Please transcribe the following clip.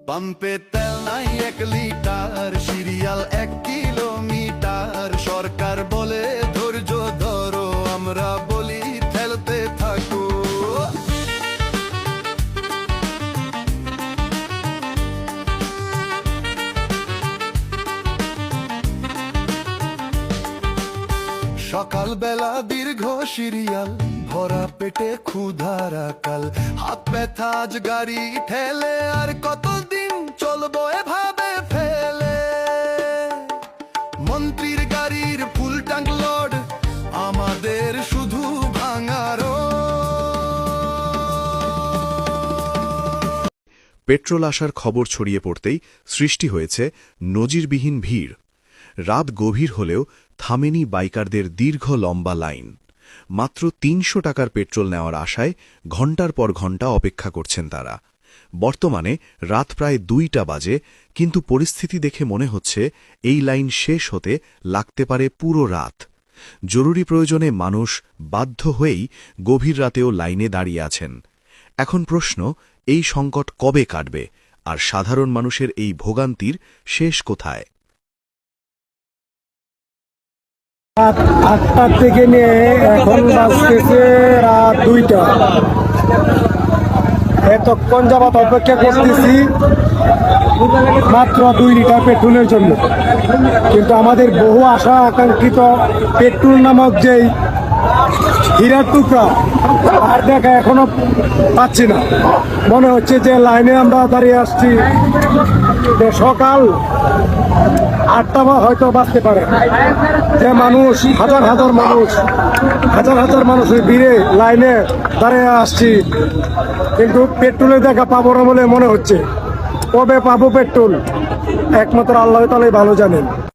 পাম্পে তেল নাই 1 লিটার, সিরিয়াল 1 কিলোমিটার। সরকার বলে ধৈর্য ধরো, আমরা বলি ঠেলতে থাকো। সকালবেলা দীর্ঘ সিরিয়াল, ভরা পেটে ক্ষুধার আকাল। হাত ব্যথা আজ গাড়ি ঠেলে, আর কতদিন চলবো এভাবে ফেলে। মন্ত্রীর গাড়ির ফুল ট্যাঙ্ক লোড, আমাদের শুধু ভাঙার। পেট্রোল আসার খবর ছড়িয়ে পড়তেই সৃষ্টি হয়েছে নজিরবিহীন ভিড়। রাত গভীর হলেও থামেনি বাইকারদের দীর্ঘ লম্বা লাইন। মাত্র ৩০০ টাকার পেট্রোল নেওয়ার আশায় ঘণ্টার পর ঘণ্টা অপেক্ষা করছেন তারা। বর্তমানে রাত প্রায় ২টা বাজে, কিন্তু পরিস্থিতি দেখে মনে হচ্ছে এই লাইন শেষ হতে লাগতে পারে পুরো রাত। জরুরি প্রয়োজনে মানুষ বাধ্য হয়েই গভীর রাতেও লাইনে দাঁড়িয়ে আছেন। এখন প্রশ্ন, এই সংকট কবে কাটবে, আর সাধারণ মানুষের এই ভোগান্তির শেষ কোথায়? রাত ৮টার থেকে নিয়ে এখন বাজতেছে রাত ২টা। এতক্ষণ যাবৎ অপেক্ষা করতেছি মাত্র ২ লিটার পেট্রোলের জন্য, কিন্তু আমাদের বহু আশা আকাঙ্ক্ষিত পেট্রোল নামক যেই হীরার টুকরা, আর দেখা এখনো পাচ্ছি না। মনে হচ্ছে যে লাইনে আমরা দাঁড়িয়ে আসছি সকাল ৮টা হয়তো বাঁচতে পারে। যে মানুষ, হাজার হাজার মানুষের ভিড়ে লাইনে দাঁড়িয়ে আসছি, কিন্তু পেট্রোলের দেখা পাবো না বলে মনে হচ্ছে। কবে পাবো পেট্রোল, একমাত্র আল্লাহ তাআলাই ভালো জানেন।